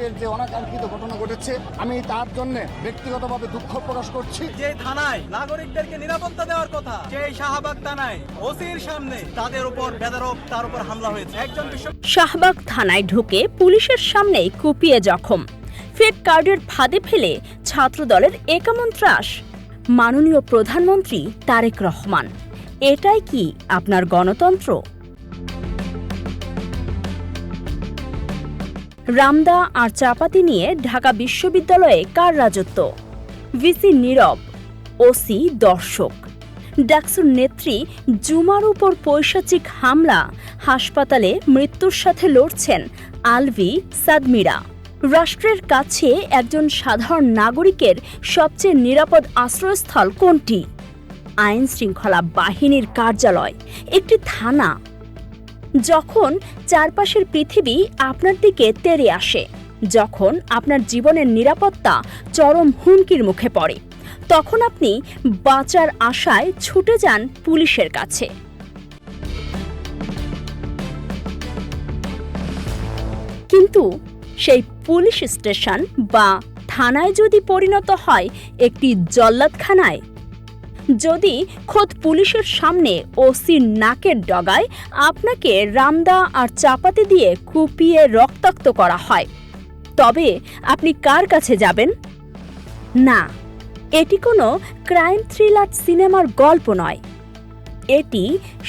আজকের যে অনাকাঙ্ক্ষিত ঘটনা ঘটেছে, আমি তার জন্য ব্যক্তিগতভাবে দুঃখ প্রকাশ করছি। যে থানায় নাগরিকদেরকে নিরাপত্তা দেওয়ার কথা, সেই শাহবাগ থানায় ওসির সামনে তাদের উপর বেদরক তার উপর হামলা হয়েছে। একজন শাহবাগ থানায় ঢুকে পুলিশের সামনে কুপিয়ে জখম, ফেক কার্ডের ফাঁদে ফেলে ছাত্রদলের একামন ত্রাস। মাননীয় প্রধানমন্ত্রী তারেক রহমান, এটাই কি আপনার গণতন্ত্র? রামদা আর চাপাতি নিয়ে ঢাকা বিশ্ববিদ্যালয়ে কার রাজত্ব? ভিসি নীরব, ওসি দর্শক। ডাকসুর নেত্রী জুমার উপর পৈশাচিক হামলা, হাসপাতালে মৃত্যুর সাথে লড়ছেন আলভি সাদমিরা। রাষ্ট্রের কাছে একজন সাধারণ নাগরিকের সবচেয়ে নিরাপদ আশ্রয়স্থল কোনটি? আইন শৃঙ্খলা বাহিনীর কার্যালয়, একটি থানা। যখন চারপাশের পৃথিবী আপনার দিকে তেড়ে আসে, যখন আপনার জীবনের নিরাপত্তা চরম হুমকির মুখে পড়ে, তখন আপনি বাঁচার আশায় ছুটে যান পুলিশের কাছে। কিন্তু সেই পুলিশ স্টেশন বা থানায় যদি পরিণত হয় একটি জল্লাদখানায়, যদি খোদ পুলিশের সামনে ওসির নাকের ডগায় আপনাকে রামদা আর চাপাতি দিয়ে কুপিয়ে রক্তাক্ত করা হয়, তবে আপনি কার কাছে যাবেন? না, এটি কোনো ক্রাইম থ্রিলার সিনেমার গল্প নয়। এটি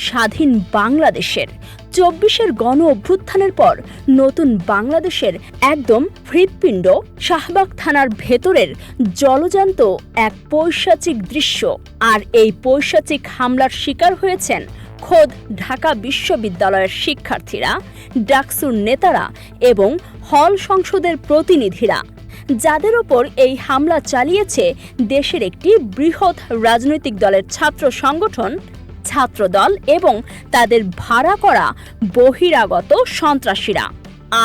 স্বাধীন বাংলাদেশের ২৪-এর গণ অভ্যুত্থানের পর নতুন বাংলাদেশের একদম হৃৎপিণ্ড, শাহবাগ থানার ভেতরের জলজান্ত এক পৈশাচিক দৃশ্য। আর এই পৈশাচিক হামলার শিকার হয়েছেন খোদ ঢাকা বিশ্ববিদ্যালয়ের শিক্ষার্থীরা, ডাকসুর নেতারা এবং হল সংসদের প্রতিনিধিরা, যাদের ওপর এই হামলা চালিয়েছে দেশের একটি বৃহৎ রাজনৈতিক দলের ছাত্র সংগঠন, ছাত্রদল এবং তাদের ভাড়া করা বহিরাগত সন্ত্রাসীরা।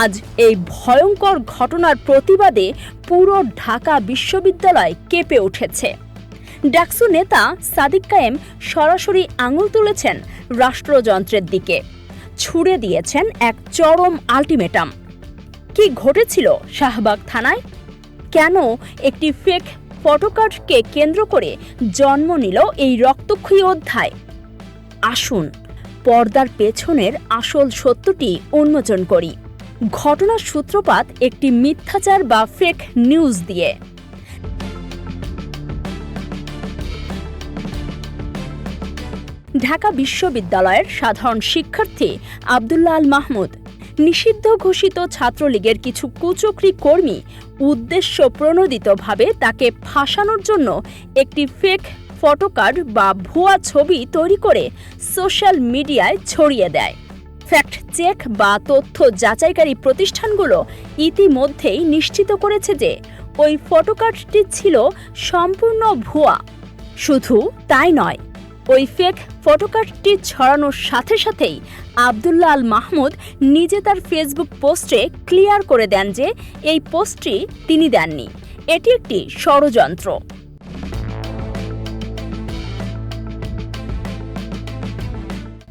আজ এই ভয়ঙ্কর ঘটনার প্রতিবাদে পুরো ঢাকা বিশ্ববিদ্যালয় কেঁপে উঠেছে। ডাকসু নেতা সাদিক কায়েম সরাসরি আঙুল তুলেছেন রাষ্ট্রযন্ত্রের দিকে, ছুড়ে দিয়েছেন এক চরম আল্টিমেটাম। কি ঘটেছিল শাহবাগ থানায়? কেন একটি ফেক ফটোকার্ডকে কেন্দ্র করে জন্ম নিল এই রক্তক্ষয়ী অধ্যায়? আসুন পর্দার পেছনের আসল সত্যটি উন্মোচন করি। ঘটনার সূত্রপাত একটি মিথ্যাচার বা ফেক নিউজ দিয়ে। ঢাকা বিশ্ববিদ্যালয়ের সাধারণ শিক্ষার্থী আব্দুল্লাহ আল মাহমুদ, নিষিদ্ধ ঘোষিত ছাত্রলীগের কিছু কুচক্রী কর্মী উদ্দেশ্য প্রণোদিতভাবে তাকে ফাঁসানোর জন্য একটি ফেক ফটোকার্ড বা ভুয়া ছবি তৈরি করে সোশ্যাল মিডিয়ায় ছড়িয়ে দেয়। ফ্যাক্ট চেক বা তথ্য যাচাইকারী প্রতিষ্ঠানগুলো ইতিমধ্যেই নিশ্চিত করেছে যে ওই ফটোকার্ডটি ছিল সম্পূর্ণ ভুয়া। শুধু তাই নয়, ওই ফেক ফটোকার্ডটি ছড়ানোর সাথে সাথেই আব্দুল্লাহ আল মাহমুদ নিজে তার ফেসবুক পোস্টে ক্লিয়ার করে দেন যে এই পোস্টটি তিনি দেননি, এটি একটি ষড়যন্ত্র।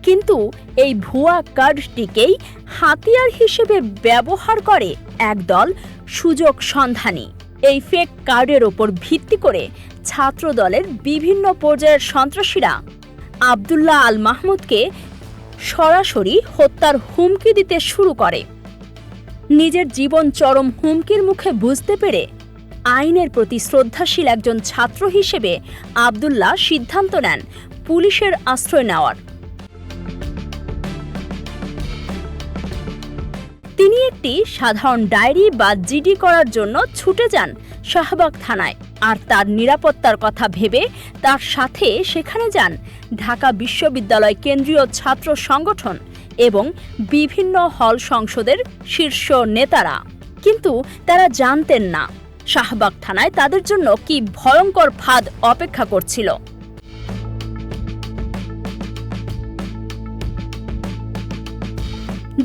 কিন্তু এই ভুয়া কার্ডটিকেই হাতিয়ার হিসেবে ব্যবহার করে একদল সুযোগ সন্ধানী। এই ফেক কার্ডের ওপর ভিত্তি করে ছাত্রদলের বিভিন্ন পর্যায়ের সন্ত্রাসীরা আব্দুল্লাহ আল মাহমুদকে সরাসরি হত্যার হুমকি দিতে শুরু করে। নিজের জীবন চরম হুমকির মুখে বুঝতে পেরে আইনের প্রতি শ্রদ্ধাশীল একজন ছাত্র হিসেবে আব্দুল্লাহ সিদ্ধান্ত নেন পুলিশের আশ্রয় নেওয়ার। তিনি একটি সাধারণ ডায়েরি বা জিডি করার জন্য ছুটে যান শাহবাগ থানায়। আর তার নিরাপত্তার কথা ভেবে তার সাথে সেখানে যান ঢাকা বিশ্ববিদ্যালয় কেন্দ্রীয় ছাত্র সংগঠন এবং বিভিন্ন হল সংসদের শীর্ষ নেতারা। কিন্তু তারা জানতেন না শাহবাগ থানায় তাদের জন্য কি ভয়ঙ্কর ফাঁদ অপেক্ষা করছিল।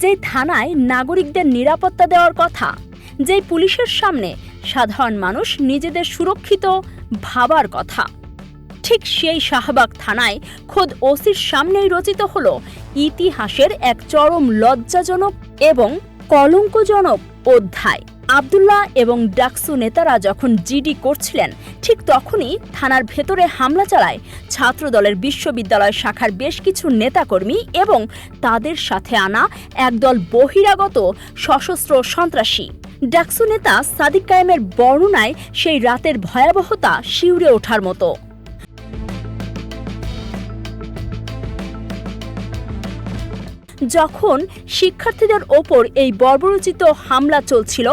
যে থানায় নাগরিকদের নিরাপত্তা দেওয়ার কথা, যে পুলিশের সামনে সাধারণ মানুষ নিজেদের সুরক্ষিত ভাবার কথা, ঠিক সেই শাহবাগ থানায় খোদ ওসির সামনেই রচিত হলো ইতিহাসের এক চরম লজ্জাজনক এবং কলঙ্কজনক অধ্যায়। আব্দুল্লাহ এবং ডাকসু নেতারা যখন জিডি করছিলেন ঠিক তখনই থানার ভেতরে হামলা চালায় ছাত্রদলের বিশ্ববিদ্যালয় শাখার বেশ কিছু নেতাকর্মী এবং তাদের সাথে আনা একদল বহিরাগত সশস্ত্র সন্ত্রাসী। ডাকসু নেতা সাদিক কায়েমের বর্ণনায় সেই রাতের ভয়াবহতা শিউরে ওঠার মতো। যখন শিক্ষার্থীদের ওপর এই বর্বরোচিত হামলা চলছিল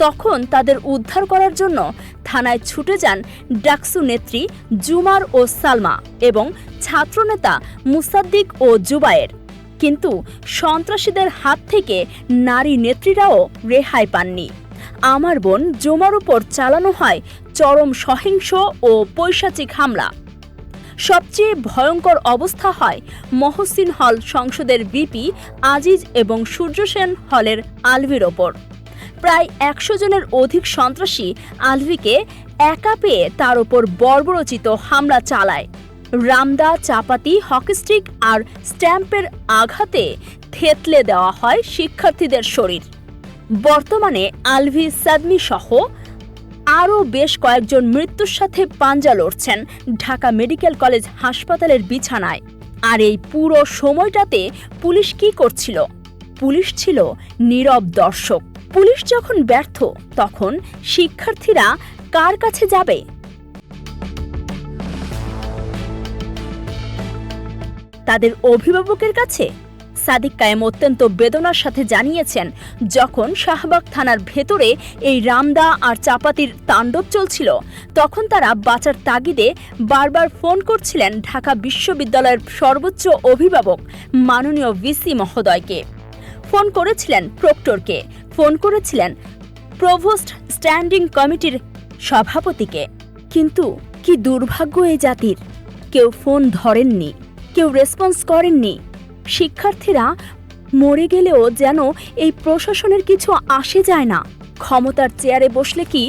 তখন তাদের উদ্ধার করার জন্য থানায় ছুটে যান ডাকসু নেত্রী জুমার ও সালমা এবং ছাত্রনেতা মুসাদ্দিক ও জুবায়ের। কিন্তু সন্ত্রাসীদের হাত থেকে নারী নেত্রীরাও রেহাই পাননি। আমার বোন জুমার উপর চালানো হয় চরম সহিংস ও পৈশাচিক হামলা। সবচেয়ে ভয়ঙ্কর অবস্থা হয় মহসিন হল সংসদের ভিপি আজিজ এবং সূর্য সেন হলের আলভির ওপর। প্রায় 100 জনের অধিক সন্ত্রাসী আলভিকে একা পেয়ে তার ওপর বর্বরোচিত হামলা চালায়। রামদা, চাপাতি, হকিস্টিক আর স্ট্যাম্পের আঘাতে থেতলে দেওয়া হয় শিক্ষার্থীদের শরীর। বর্তমানে আলভি, সাদমি সহ আরও বেশ কয়েকজন মৃত্যুর সাথে পাঞ্জা লড়ছেন ঢাকা মেডিকেল কলেজ হাসপাতালের বিছানায়। আর এই পুরো সময়টাতে পুলিশ কি করছিল? পুলিশ ছিল নীরব দর্শক। পুলিশ যখন ব্যর্থ তখন শিক্ষার্থীরা কার কাছে যাবে? তাদের অভিভাবকের কাছে? সাদিক কায়েম অত্যন্ত বেদনার সাথে জানিয়েছেন, যখন শাহবাগ থানার ভেতরে এই রামদা আর চাপাতির তাণ্ডব চলছিল তখন তারা বাঁচার তাগিদে বারবার ফোন করছিলেন ঢাকা বিশ্ববিদ্যালয়ের সর্বোচ্চ অভিভাবক মাননীয় ভিসি মহোদয়কে, ফোন করেছিলেন প্রক্টরকে, ফোন করেছিলেন প্রভোস্ট স্ট্যান্ডিং কমিটির সভাপতিকে। কিন্তু কি দুর্ভাগ্য এই জাতির! কেউ ফোন ধরেননি, কেউ রেসপন্স করেননি। শিক্ষার্থীরা মরে গেলেও যেন এই প্রশাসনের কিছু আসে যায় না। ক্ষমতার চেয়ারে বসলে কি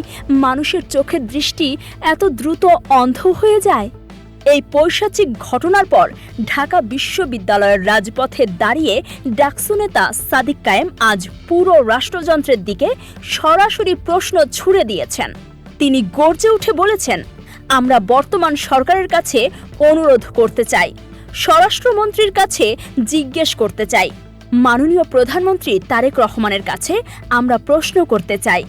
মানুষের চোখের দৃষ্টি এত দ্রুত অন্ধ হয়ে যায়? এই পৈশাচিক ঘটনার পর ঢাকা বিশ্ববিদ্যালয়ের রাজপথে দাঁড়িয়ে ডাকসু নেতা সাদিক কায়েম আজ পুরো রাষ্ট্রযন্ত্রের দিকে সরাসরি প্রশ্ন ছুড়ে দিয়েছেন। তিনি গর্জে উঠে বলেছেন, আমরা বর্তমান সরকারের কাছে অনুরোধ করতে চাই, স্বরাষ্ট্রমন্ত্রীর কাছে জিজ্ঞেস করতে চাই, মাননীয় প্রধানমন্ত্রী তারেক রহমানের কাছে আমরা প্রশ্ন করতে চাই,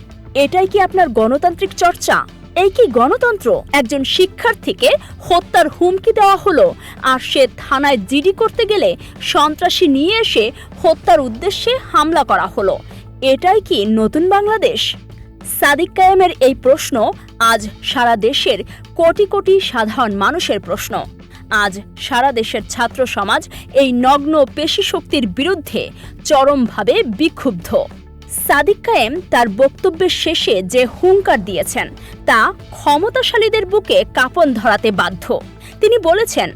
এটাই কি আপনার গণতান্ত্রিক চর্চা? এই কি গণতন্ত্র? একজন শিক্ষার্থীকে হত্যার হুমকি দেওয়া হলো আর সে থানায় জিডি করতে গেলে সন্ত্রাসী নিয়ে এসে হত্যার উদ্দেশ্যে হামলা করা হলো। এটাই কি নতুন বাংলাদেশ? সাদিক কায়েমের এই প্রশ্ন আজ সারা দেশের কোটি কোটি সাধারণ মানুষের প্রশ্ন। আজ সারা দেশের ছাত্র সমাজ এই নগ্ন পেশি শক্তির বিরুদ্ধে চরমভাবে বিক্ষুব্ধ। সাদিক কায়েম তার বক্তব্যের শেষে যে হুঙ্কার দিয়েছেন তা ক্ষমতাশালীদের বুকে কাঁপন ধরাতে বাধ্য। তিনি বলেছেন,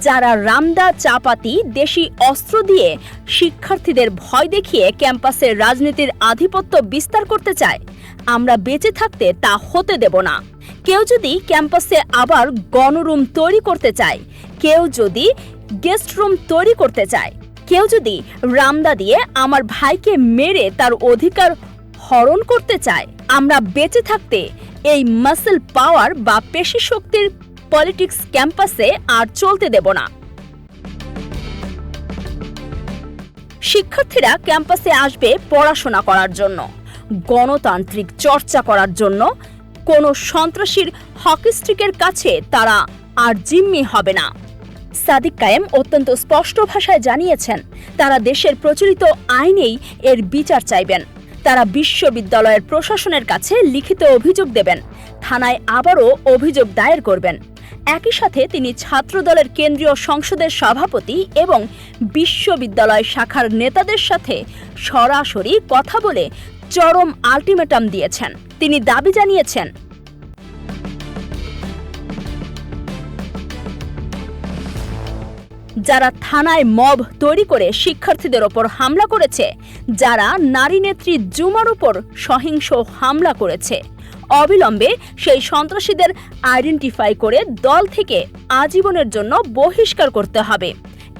যারা রামদা, চাপাতি, দেশি অস্ত্র দিয়ে শিক্ষার্থীদের ভয় দেখিয়ে ক্যাম্পাসের রাজনীতির আধিপত্য বিস্তার করতে চায়, আমরা বেঁচে থাকতে তা হতে দেব না। কেউ যদি ক্যাম্পাসে আবার গণরুম তৈরি করতে চায়, কেউ যদি গেস্ট রুম তৈরি করতে চায়, কেউ যদি রামদা দিয়ে আমার ভাইকে মেরে তার অধিকার হরণ করতে চায়, আমরা বেঁচে থাকতে এই মাসল পাওয়ার বা পেশি শক্তির পলিটিক্স ক্যাম্পাসে আর চলতে দেব না। শিক্ষার্থীরা ক্যাম্পাসে আসবে পড়াশোনা করার জন্য, গণতান্ত্রিক চর্চা করার জন্য। কোনো সন্ত্রাসীর হকিস্টিকের কাছে তারা আর জিম্মি হবে না। সাদিক কায়েম অত্যন্ত স্পষ্ট ভাষায় জানিয়েছেন, তারা দেশের প্রচলিত আইনেই এর বিচার চাইবেন। তারা বিশ্ববিদ্যালয়ের প্রশাসনের কাছে লিখিত অভিযোগ দেবেন, থানায় আবারও অভিযোগ দায়ের করবেন। একই সাথে তিনি ছাত্রদলের কেন্দ্রীয় সংসদের সভাপতি এবং বিশ্ববিদ্যালয় শাখার নেতাদের সাথে সরাসরি কথা বলে চরম আল্টিমেটাম দিয়েছেন। তিনি দাবি জানিয়েছেন, যারা থানায় মব তৈরি করে শিক্ষার্থীদের ওপর হামলা করেছে, যারা নারী নেত্রী জুমার উপর সহিংস হামলা করেছে, অবিলম্বে সেই সন্ত্রাসীদের আইডেন্টিফাই করে দল থেকে আজীবনের জন্য বহিষ্কার করতে হবে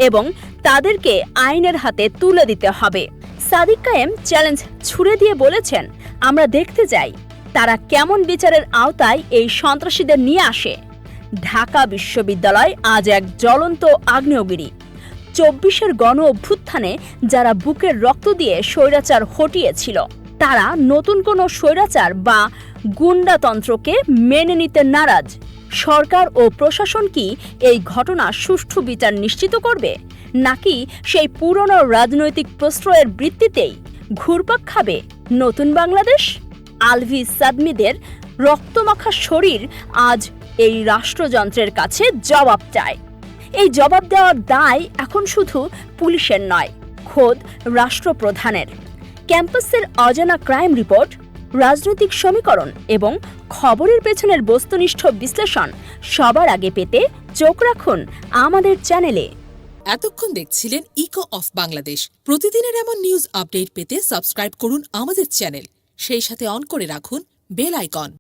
এবং তাদেরকে আইনের হাতে তুলে দিতে হবে। সাদিক কায়েম চ্যালেঞ্জ ছুড়ে দিয়ে বলেছেন, আমরা দেখতে চাই তারা কেমন বিচারের আওতায় এই সন্ত্রাসীদের নিয়ে আসে। ঢাকা বিশ্ববিদ্যালয় আজ এক জ্বলন্ত আগ্নেয়গিরি। 24-এর গণ অভ্যুত্থানে যারা বুকের রক্ত দিয়ে স্বৈরাচার হটিয়েছিল, তারা নতুন কোনো স্বৈরাচার বা গুন্ডাতন্ত্রকে মেনে নিতে নারাজ। সরকার ও প্রশাসন কি এই ঘটনা সুষ্ঠু বিচার নিশ্চিত করবে, নাকি সেই পুরনো রাজনৈতিক প্রশ্রয়ের ভিত্তিতেই ঘুরপাক খাবে নতুন বাংলাদেশ? আলভি সাদমিদের রক্তমাখা শরীর আজ এই রাষ্ট্রযন্ত্রের কাছে জবাব চায়। এই জবাব দেওয়ার দায় এখন শুধু পুলিশের নয়, খোদ রাষ্ট্রপ্রধানের। ক্যাম্পাসের অজানা ক্রাইম রিপোর্ট, রাজনৈতিক সমীকরণ এবং খবরের পেছনের বস্তুনিষ্ঠ বিশ্লেষণ সবার আগে পেতে চোখ রাখুন আমাদের চ্যানেলে। এতক্ষণ দেখছিলেন ইকো অফ বাংলাদেশ। প্রতিদিনের এমন নিউজ আপডেট পেতে সাবস্ক্রাইব করুন আমাদের চ্যানেল, সেই সাথে অন করে রাখুন বেল আইকন।